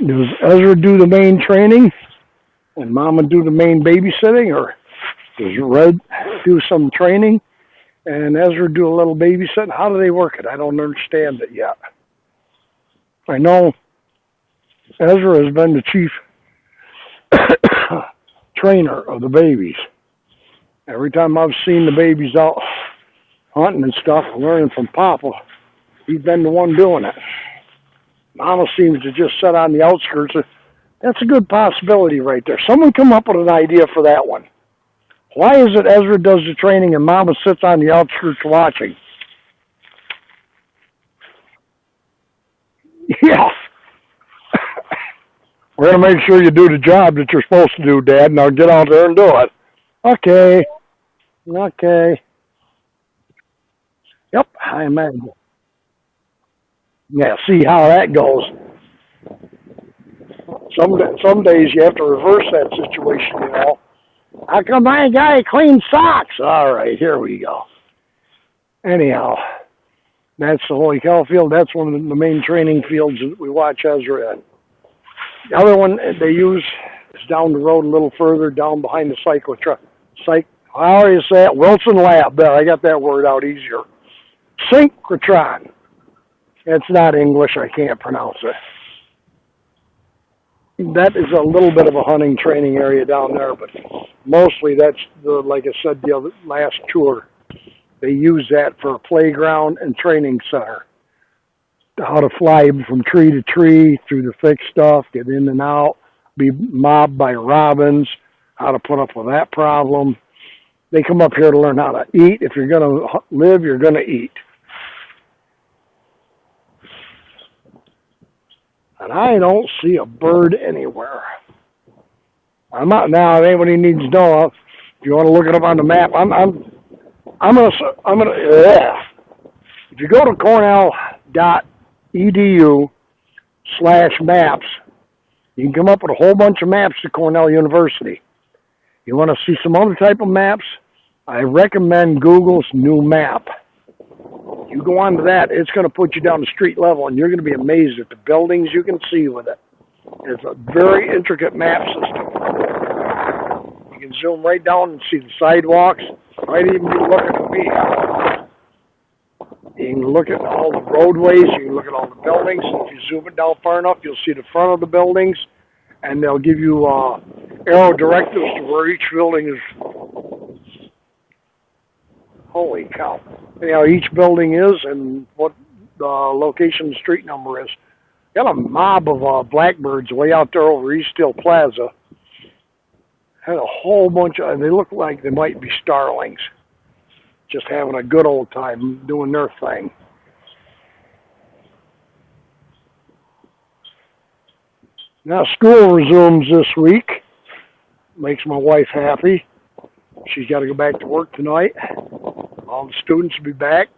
Does Ezra do the main training and Mama do the main babysitting, or does Red do some training and Ezra do a little babysitting? How do they work it? I don't understand it yet. I know Ezra has been the chief trainer of the babies. Every time I've seen the babies out hunting and stuff, learning from Papa, he's been the one doing it. Mama seems to just sit on the outskirts. That's a good possibility right there. Someone come up with an idea for that one. Why is it Ezra does the training and Mama sits on the outskirts watching? Yeah. We're going to make sure you do the job that you're supposed to do, Dad. Now get out there and do it. Okay. Okay. Yep, I imagine. Yeah, see how that goes. Some days you have to reverse that situation, you know. How come I ain't got any clean socks? All right, here we go. Anyhow, that's the Holy Cow field. That's one of the main training fields that we watch Ezra in. The other one they use is down the road a little further, down behind the cyclotron. How do you say it? Wilson Lab. There, I got that word out easier. Synchrotron. It's not English. I can't pronounce it. That is a little bit of a hunting training area down there, but mostly that's like I said the other last tour. They use that for a playground and training center. How to fly from tree to tree through the thick stuff, get in and out, be mobbed by robins, how to put up with that problem. They come up here to learn how to eat. If you're going to live, you're going to eat. And I don't see a bird anywhere. I'm not now. If anybody needs to know, if you want to look it up on the map, I'm gonna. Yeah. If you go to cornell.edu/maps, you can come up with a whole bunch of maps to Cornell University. You want to see some other type of maps? I recommend Google's new map. You go onto that, it's going to put you down to street level, and you're going to be amazed at the buildings you can see with it. It's a very intricate map system. You can zoom right down and see the sidewalks. Might even be looking at me. You can look at all the roadways. You can look at all the buildings. If you zoom it down far enough, you'll see the front of the buildings, and they'll give you arrow directives to where each building is. Holy cow. Anyhow, each building is and what the location and street number is. Got a mob of blackbirds way out there over East Hill Plaza. Had a whole bunch of, they look like they might be starlings. Just having a good old time doing their thing. Now school resumes this week. Makes my wife happy. She's got to go back to work tonight. All the students will be back,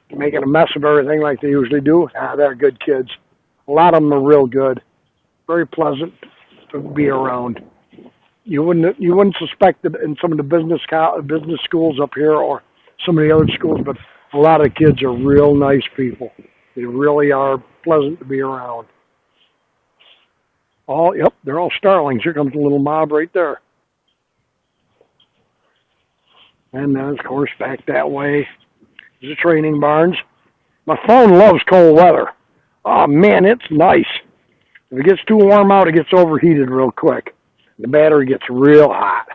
making a mess of everything like they usually do. They're good kids. A lot of them are real good. Very pleasant to be around. You wouldn't suspect it in some of the business schools up here or some of the other schools, but a lot of the kids are real nice people. They really are pleasant to be around. Oh, yep, they're all starlings. Here comes a little mob right there. And then, of course, back that way is the training barns. My phone loves cold weather. Oh, man, it's nice. If it gets too warm out, it gets overheated real quick. The battery gets real hot.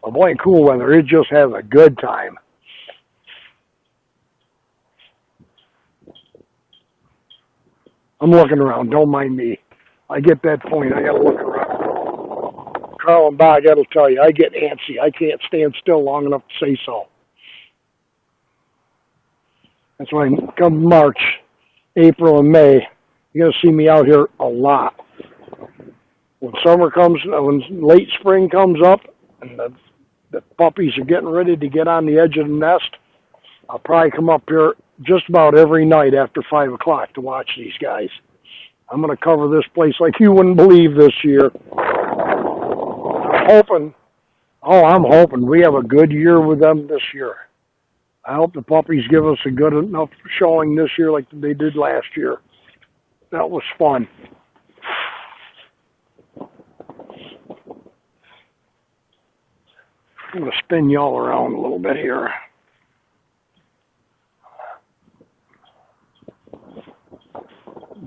Well, boy, in cool weather, it just has a good time. I'm looking around. Don't mind me. I get that point. I got to look around. Carl and Bob, I got to tell you, I get antsy. I can't stand still long enough to say so. That's why come March, April, and May, you're going to see me out here a lot. When summer comes, when late spring comes up, and the puppies are getting ready to get on the edge of the nest, I'll probably come up here just about every night after 5 o'clock to watch these guys. I'm going to cover this place like you wouldn't believe this year. I'm hoping we have a good year with them this year. I hope the puppies give us a good enough showing this year like they did last year. That was fun. I'm going to spin y'all around a little bit here.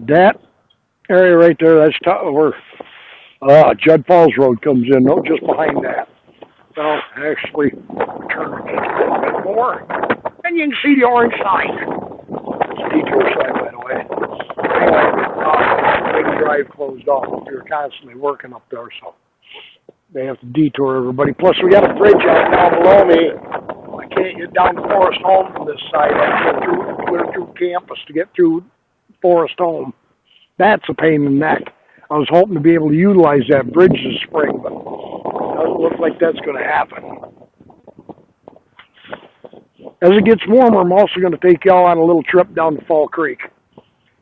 That area right there, that's where Judd Falls Road comes in, no, just behind that. Well, actually, turn the gate a little bit more, and you can see the orange sign. It's a detour sign, by the way. Anyway, big drive closed off. You're constantly working up there, so they have to detour everybody. Plus, we got a bridge out down below me. I can't get down to Forest Home from this side. I have to go clear through campus to get through Forest Home. That's a pain in the neck. I was hoping to be able to utilize that bridge this spring, but it doesn't look like that's going to happen. As it gets warmer, I'm also going to take y'all on a little trip down to Fall Creek.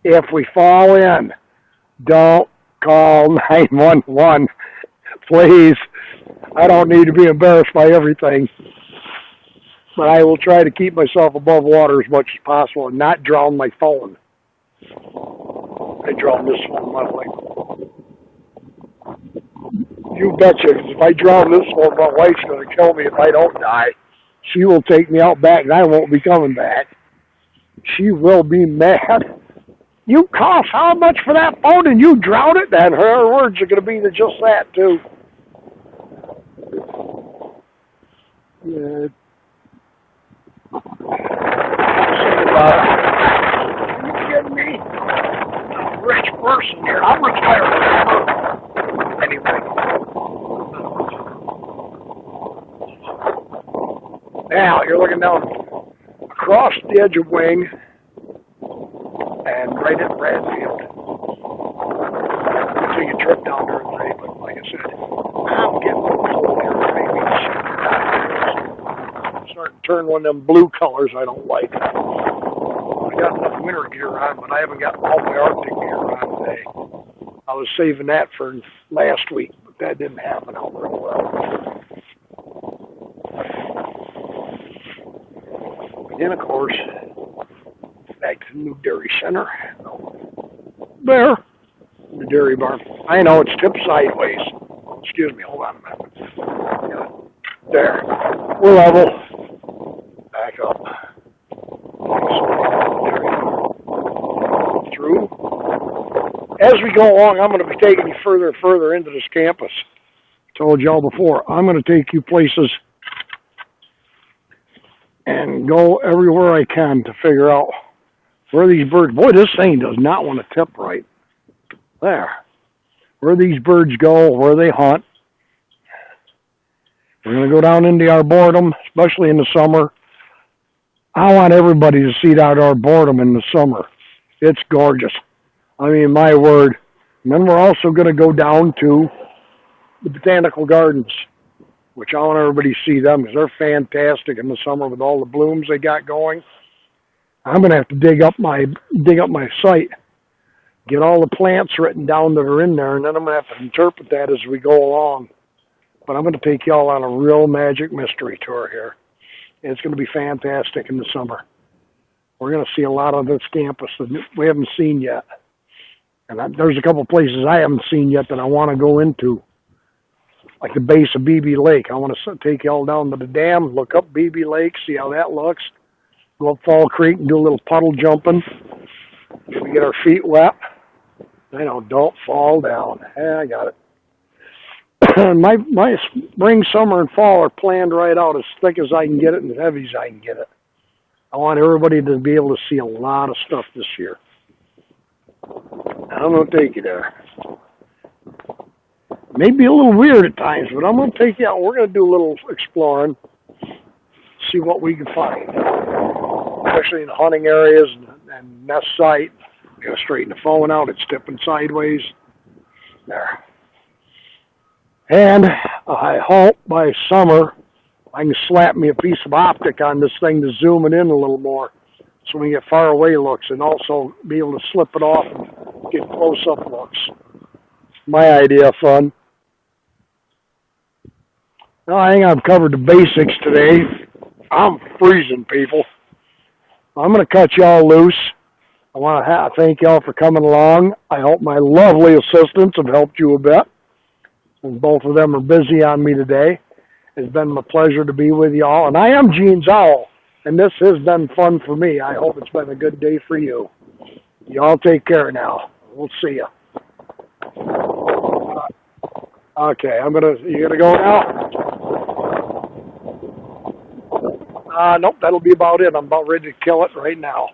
If we fall in, don't call 911. Please. I don't need to be embarrassed by everything. But I will try to keep myself above water as much as possible and not drown my phone. I drowned this one, my wife. You betcha, because if I drown this one, my wife's going to kill me if I don't die. She will take me out back, and I won't be coming back. She will be mad. You cost how much for that phone, and you drowned it? And her words are going to be just that, too. Yeah. Are you kidding me? I'm a rich person here. I'm retired. Anyway. Now, you're looking down across the edge of Wing and right at Bradfield. So you trip down there today, but like I said, I'm getting a little cold here. Maybe I'm starting to turn one of them blue colors I don't like. I got enough winter gear on, but I haven't got all my Arctic gear on today. I was saving that for last week. that didn't happen out real well. And of course, back to the new dairy center. There, the dairy barn. I know it's tipped sideways. Excuse me, hold on a minute. There, we're level. Back up. Through. As we go along, I'm going to be taking you further and further into this campus. Told y'all before, I'm going to take you places and go everywhere I can to figure out where these birds, boy, this thing does not want to tip right. There. Where these birds go, where they hunt. We're going to go down into the Arboretum, especially in the summer. I want everybody to see that Arboretum in the summer. It's gorgeous. I mean, my word. And then we're also going to go down to the Botanical Gardens, which I want everybody to see them because they're fantastic in the summer with all the blooms they got going. I'm going to have to dig up my site, get all the plants written down that are in there, and then I'm going to have to interpret that as we go along. But I'm going to take y'all on a real magic mystery tour here. It's going to be fantastic in the summer. We're going to see a lot of this campus that we haven't seen yet. And there's a couple places I haven't seen yet that I want to go into. Like the base of BB Lake. I want to take y'all down to the dam, look up BB Lake, see how that looks. Go up Fall Creek and do a little puddle jumping. We get our feet wet. I know, don't fall down. Yeah, I got it. my spring, summer, and fall are planned right out as thick as I can get it and as heavy as I can get it. I want everybody to be able to see a lot of stuff this year. I'm going to take you there. Maybe a little weird at times, but I'm going to take you out. We're going to do a little exploring, see what we can find, especially in the hunting areas and nest site. You know, straighten the phone out. It's tipping sideways. There. And I hope by summer I can slap me a piece of optic on this thing to zoom it in a little more so we can get far away looks and also be able to slip it off and get close-up looks. My idea of fun. Well, I think I've covered the basics today. I'm freezing, people. I'm going to cut y'all loose. I want to thank y'all for coming along. I hope my lovely assistants have helped you a bit. And both of them are busy on me today. It's been my pleasure to be with y'all. And I am genesowl, and this has been fun for me. I hope it's been a good day for you. Y'all take care now. We'll see you. Okay, you gonna go now? Nope, that'll be about it. I'm about ready to kill it right now.